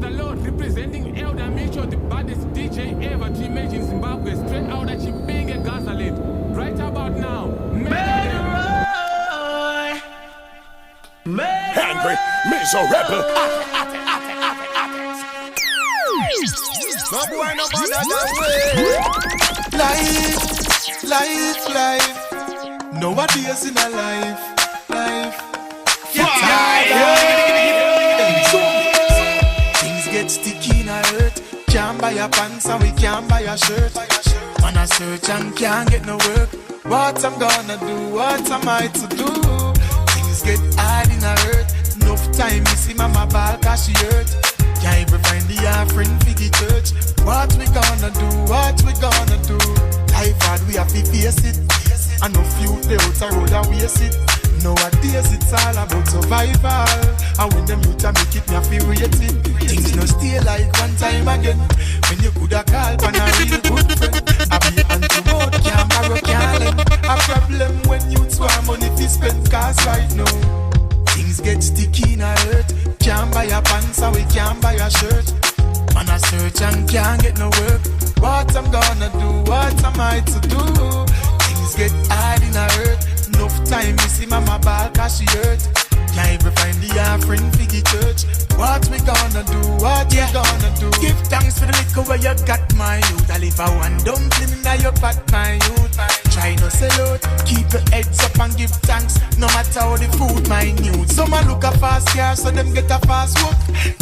the Lord, representing Elder Mitchell, the baddest DJ ever to image in Zimbabwe, straight out at Chipinge, Gazalet. Right about now, Angry, miserable. No boy, no bother that way. Life. Nowadays in a life. Things get sticky in a hurt. Can't buy a pants and we can't buy a shirt. Man a search and can't get no work. What I'm gonna do? What am I to do? Things get hard in a hurt. Enough time you see mama ball cause she hurt. Can't even find the offering for the church. What we gonna do? Life hard, we have to face it. And no few day out a road and waste it. Nowadays it's all about survival. And when them youth a make it, me a feel waiting. Things no stay like one time again. When you coulda call on a real good friend. I be on the road, can't borrow, can't lend. A problem when youths want money to spend. Cause right now things get sticky in a hurt. Can't buy a pants and we can't buy a shirt. Man a search and can't get no work. What I'm gonna do? What am I to do? Things get hard in a hurt. Enough time you see mama ball cause she hurt. Can't even find the offering for the church. What we gonna do? Give thanks for the liquor where you got my youth. I live a one dumpling in your pot, my youth. Try no sell out, keep your heads up and give thanks. No matter how the food minute. Some a look a fast car so them get a fast walk.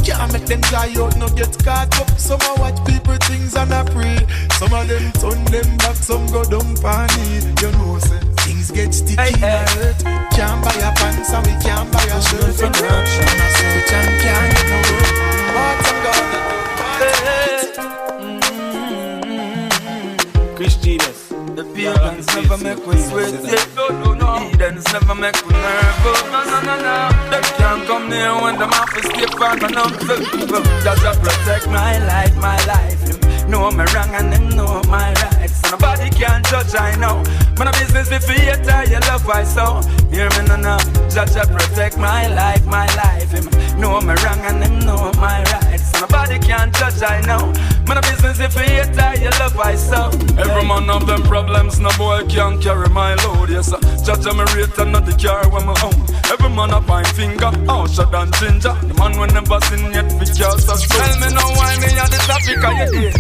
Can't make them dry out, no get caught up. Some a watch people things and a pray. Some of them turn them back, some go down panic. You know say things get sticky in a hurt. Can't buy a pants and we can't buy a shirt. From corruption, I search and can't get no work. What I'm gonna do? Christians, the pagans never make we sweat. No. Heathens never make we nervous. No. They can't come near when them have to stay far from them. Just to protect my life. Know me wrong and them know my rights. So nobody can judge, I know. Man a business if you hate her, you love I so. Hear me no. Just to protect my life. Know me wrong and them know my rights. So nobody can judge, I know. Man a business if you hate her, you love I so. Every man have them problems, no boy can carry my load, yes sir. Judge me rate and not the car when me own. Every man a fine finger, Usher than ginger. The man when never seen yet fi cast a stone. Tell me now why me a the topic of your day.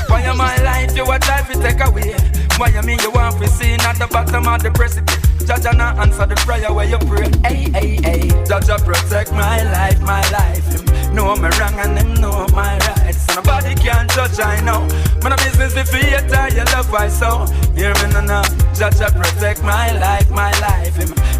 Why am my life you a try to take away? Why you mean you want to see at the bottom of the precipice? Judge not answer the prayer where you pray. Hey. Judge protect my life. Know me wrong and them know my rights. So nobody can judge, I know. Man a business if you hate her, you love I so. Hear me no. Judge protect my life.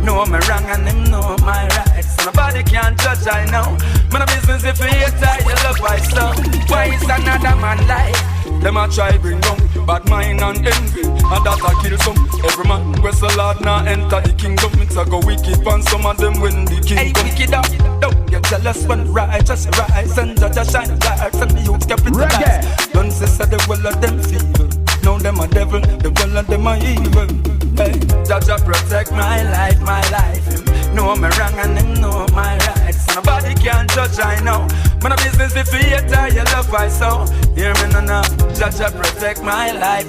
Know me wrong and them know my rights. So nobody can judge, I know. Man a business if you hate her, you love I so. Why is another man life? Them a try bring down bad mind and envy, and that a kill some. Every man where's the Lord now enter the kingdom. It's a go wicked and some of them win the kingdom. Hey, wicked up, don't get jealous when righteous rise and judge a shine lights and the youth capitalize. Reggae. Don't say the well of them feeble. No, them a devil, the well of them a evil. Hey, judge protect my life. Know me wrong and them know my rights. So nobody can judge, I know. Man a business if you hate her, you love I so. Hear me no. Judge protect my life.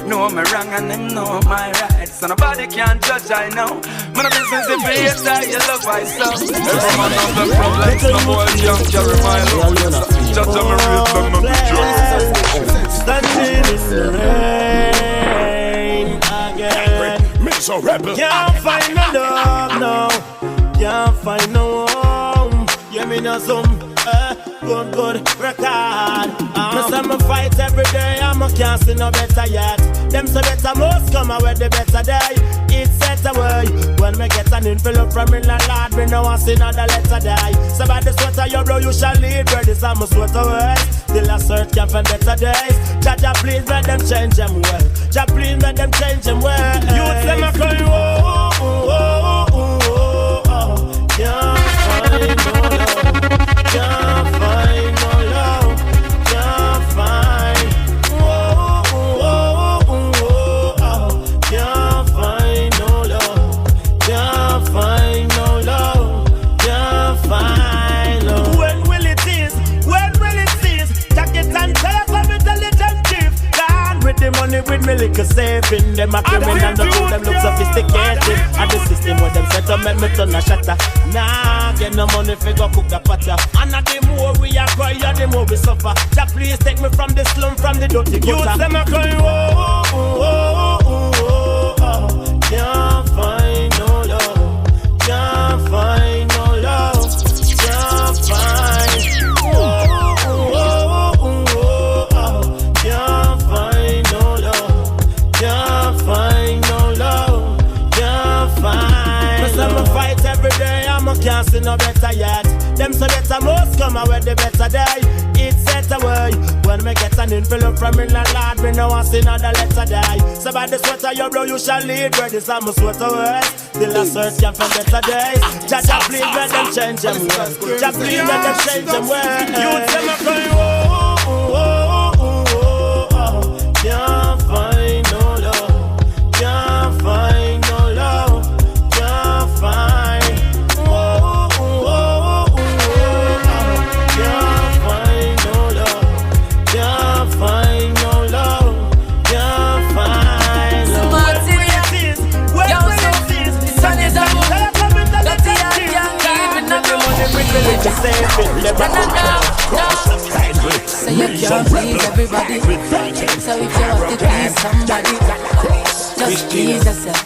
Know me wrong and them know my rights. So nobody can judge, I know. Man a business if you hate her, you love I so. Every man have the problems, no boy can carry my load. Judge me rate them not the judge. Standing in the rain again. Miserable. Can't find no love now. Can't find no home. Yeah, me know some good record. Me say me fight every day, and me can't see no better yet. Them say better must come away the better day. It's set away. When me get an envelope from me landlord, me no want see another letter die. So by the sweater you blow, you shall lead. Where this I'm a sweater away. Till I search can find better days. Jaja please let them change them well. Jaja please let them change them well. You say me cry oh. Can't find no love. Can't find no love. Can't find. Can't find no love. Can't find no love. Can't find love. When will it is? everything. Them a criminal, no to them look sophisticated. And the system where them set up make me turn a shatter. Nah, get no money fi go cook the potter. And the more we a cry, the more we suffer. Jah please take me from the slum, from the dirty gutter. Youth them a cry, oh, oh, oh, oh, oh, oh. Can't find no love. Can't find no love. Can't find. Oh, oh, oh, oh, oh, oh. Can't find no love. Can't find no love. Can't find. Cause I'm a fight every day. I'm a can't see no better yet. Them so better most come away the better day. It's set away. When me get an envelope from in the Lord, me no want see another letter die. So by the sweater you blow, you shall lead. Where this I'm a sweater away. Still a search can from better days. Jah please let them change them ways. Jah please let them change them ways. You tell me cry, oh, oh, oh, oh, oh, oh. Can't find no love. Can't find no love. Can't find. Oh, oh, oh, oh, oh. Can't find no love. Can't find no love. Can't find no love. So you can't please everybody. So if you have to please somebody, just please yourself.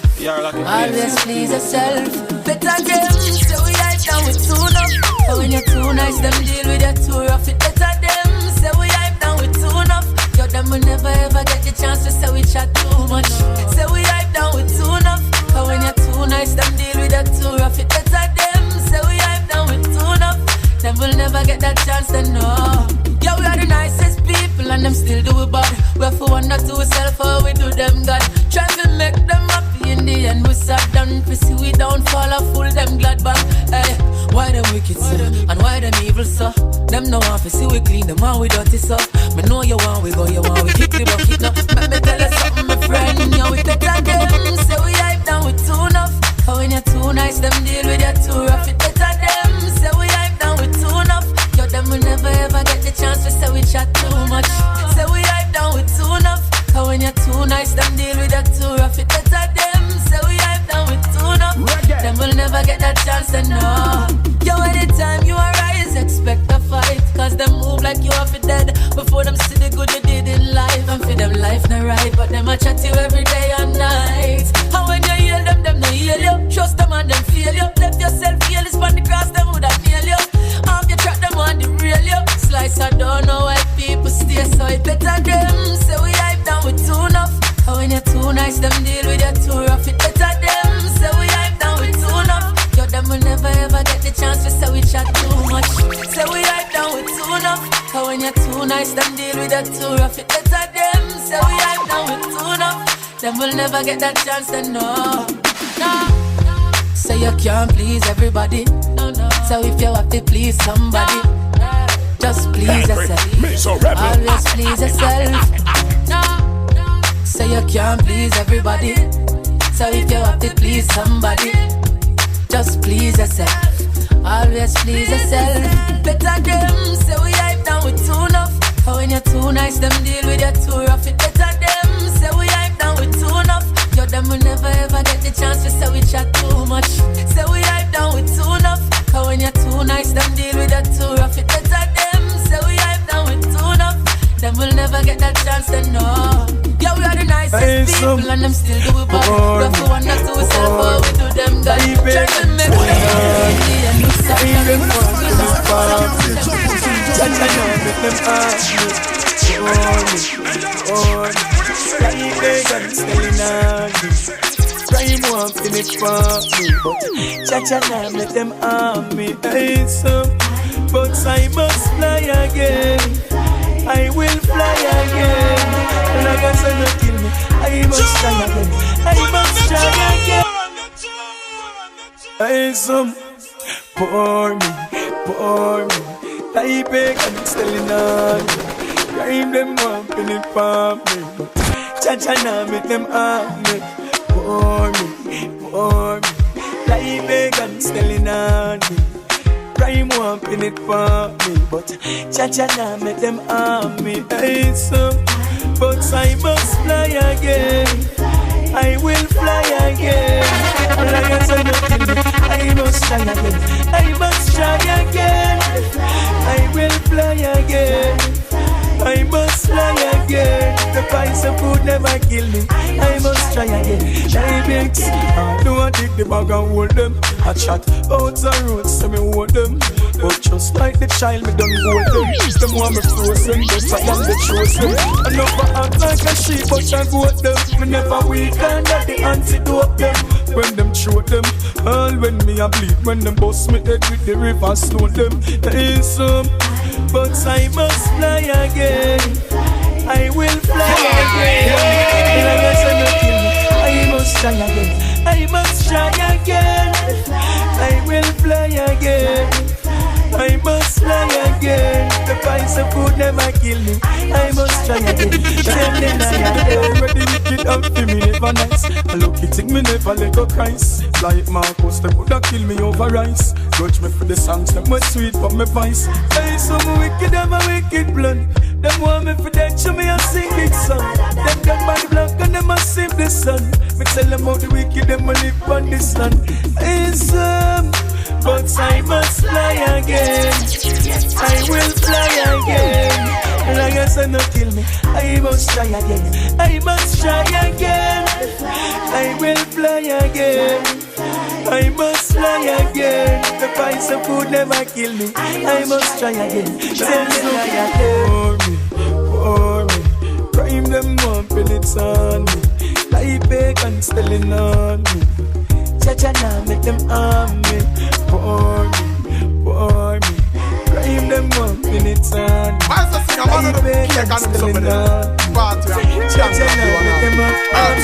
Always please yourself. Better them, so we hype down with too enough. But when you're too nice, them deal with you too rough. It better them, so we hype down with too enough. Yo, them will never ever get the chance to say we chat too much. So we hype down with too enough. But when you're too nice, them deal with you too rough. It better them, so we hype down with too enough. Them will never get that chance to know. Yeah, we are the nicest people and them still do it bad. We have to wonder to ourselves how we do them God. Try to make them happy in the end we sat down. To see we downfall or fool them glad back. Hey, why them wicked so? And why them evil so? Them no want to see we clean, them want we dirty so. Me know you want we go, you want we kick the bucket now. Let me tell you something my friend. Yeah, we better them, so we hype down with too enough. But when you're too nice, them deal with you too rough. It better them, so we hype down with too enough. Yo, them will never ever get the chance to say we chat too much. So we hype down with too enough. Cause when you're too nice, them deal with you too rough. It better them, so we hype down with too enough. Reggae. Them will never get that chance to know. Yo, anytime you arise, expect a fight. Cause them move like you are for dead. Before them see the good you did in life. And for them life not right, but them a chat you every day and night. And when you heal them no heal you. Trust them and them fail you. Left yourself feel this on the cross, them would have nail you. Half you track them on the rail you. Slice I don't know why people stay, so it better them. So we hype down with too enough. And when you're too nice, them deal with you too rough. It better them. So we hype down with too enough. Yo, them will never ever get the chance to say we chat too much. So we hype down with too enough. And when you're too nice, them deal with you too rough. It better them. So we hype down with too enough. Them will never get that chance to know. No. So you can't please everybody. No. So if you have to please somebody, just please yourself. Me so rebel. Always please yourself. So you can't please everybody. So if you have to please somebody, just please yourself. Always please yourself. Better them, so we hype down with too enough. But when you're too nice, them deal with you too rough. It better them, so we hype down with too enough. Yo, them will never ever get the chance to say we chat too much. So we hype down with too enough. Cause when you're too nice, them deal with you too rough. It better them, so we hype down with too enough. Them will never get that chance to know. Yeah, we are the nicest people and them still do it bad. We have to wonder to ourselves how we do them God. Try to make them happy and do something Prime one finish for me, but Cha-cha now let them arm me. I some, but I must fly again. I will fly again. Like I said, don't kill me. I must try again. I must try again. I some, pour me. I beg and selling on. Prime them one finish for me. Cha-cha now make them arm me. Pour me, like bacon selling on me. Prime one pin it for me, but Cha-cha now make them arm me. I some, but I must fly again. I will fly again. Like I said, I must try again. I must try again. I will fly again. I must fly again. The price of food never kill me. I must try again. Try big. Do I dig the bag and hold them? I chat out the road, so me hold them. But just like the child, me done hold them. Them want me frozen, better than the chosen. I never act like a sheep, but I vote them. Me never weak and that the antidote them. When them throw them, all when me a bleed. When them bust me head with the river, slow them. There is some, but I must fly again. I will fly again. Like I said, no kill me. I must try again. I must try again. I will fly again. I must fly again. The price of food never kill me. I must try again. Tell them I already wicked and feel me never nice. I lucky thing me never let go Christ. Like Marcus, them woulda kill me over rice. Grudge me for the songs, them was sweet but me vice. Hey, some wicked, I'm a wicked blood. Them want me for that, show me a sing big song. Them done by the block and them a sing the sun. Me tell them how the wicked, them a live on this land. Hey, some, but I must fly again. I will fly again. Like I said, no kill me. I must try again. I must try again. I will fly again. I must fly again. The price of food never kill me. I must try again. Tell me for me. Crime them up and it's on me. Life bacon stealing on me. Cha-cha now make them on me. For me. Crime them up and it's on me. Life bacon stealing on me. Cha-cha now make them up on me.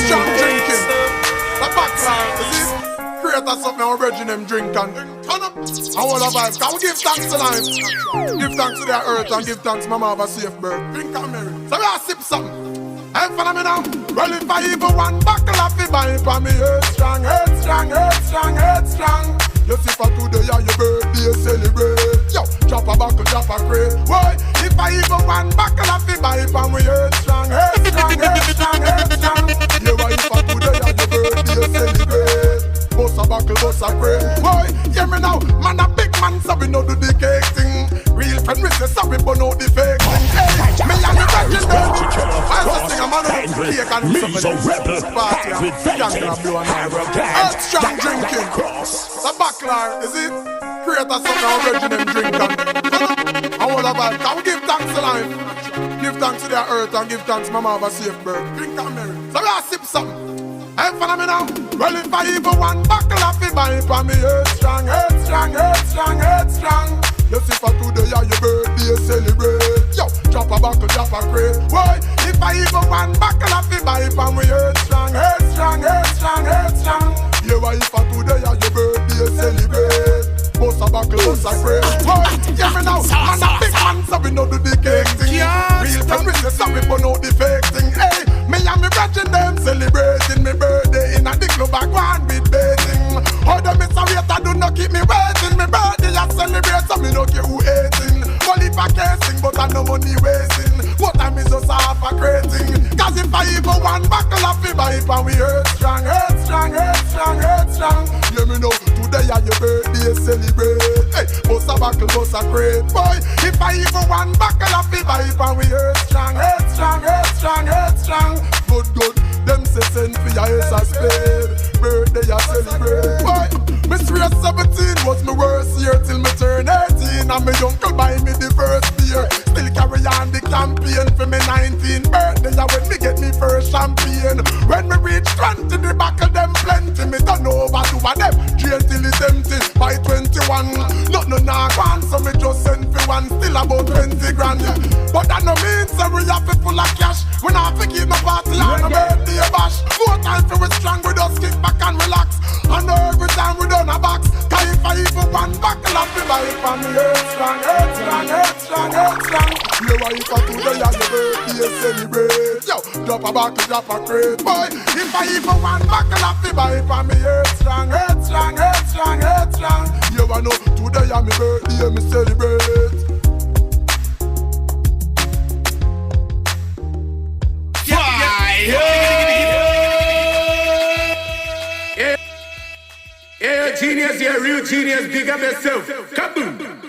Create something our virgin them drink and turn up. I want a vibe. Can we give thanks to life? Give thanks to their earth and give thanks to mama have a safe birth. Drink and merry. So we are sip something. Hey, follow me now. Well, if I even one buckle of the buy for me, earth strong, earth strong, earth strong, earth strong. You see for today, yeah, your birthday celebrate. Yo, drop a buckle, drop a crate. Why? If I even one buckle of the buy for me, earth strong, earth strong, earth strong, earth strong. Yeah, why? If for today, yeah, your birthday celebrate. Bust a buckle, bust a crate. Why? Hear me now, man a big man, so we know do the cake thing. Real friend, we say sorry, but no the fake thing. Hey, me and the virgin baby. I just sing a man of cake and something. Party and young blow and earth strong drinking. The buckler, is it? Create a song and virgin them drink and all about. Can we give thanks to life? Give thanks to their earth and give thanks mama have a safe birth. Drink and merry. So we are sip something. Hey, follow me now. Well, if I even one buckle of the buy for me, earth strong, earth strong, earth strong, earth strong. You see for today, yeah, your birthday celebrate. Yo, drop a buckle, drop a crate. Why? If I even one buckle of the buy for me, earth strong, earth strong, earth strong, earth strong. Yeah, why? If for today, yeah, your birthday celebrate. Bust a buckle, bust a crate. Why? Yeah, me now. Man, a big man, so we know do the cake thing. Real friend, we say sorry, but no the fake thing. Hey. Me and me brethren them celebrating me birthday in a the club I go on with bathing. How the miss a wait, I do not keep me waiting. Me birthday I celebrate, so me no care who hating. Well if I can't sing, but I no money wasting. What time is just half a crating. Cause if I even one buckle of the buy and we earth strong, earth strong, earth strong, earth strong. Yeah me know, today are your birthday celebrate. Hey, bust a buckle, bust a crate. Boy, if I even one buckle of the buy and we earth strong, earth strong, earth strong, earth strong. Good, good, them say send for your ace a spade. Birthday I celebrate. Boy, me swear 17 was my worst year till me turn 18. And my uncle buy me the first beer. Still carry on the campaign for me 19th birthday. And when me get me first champagne. When me reach 20, the back of them plenty. Me turn over to a them, drain till it's empty. By 21, nothing nah gone. So me just send for one, still about 20 grand. But that no means that we have to full of cash. We not have to keep no party on a birthday bash. 4 times for we strong, we just kick back and relax. And every time we done a box. Cause if I even one buckle up, we buy it from me. Earth strong, earth strong, earth strong, earth strong. You know if I today and your birthday celebrate. Yo, drop a buckle, drop a crate. Boy, if I even one buckle up, we buy it from me. Earth strong, earth strong, earth strong, earth strong. You know today and my birthday, me celebrate. genius, you're a real genius. Big up yourself. Kaboom.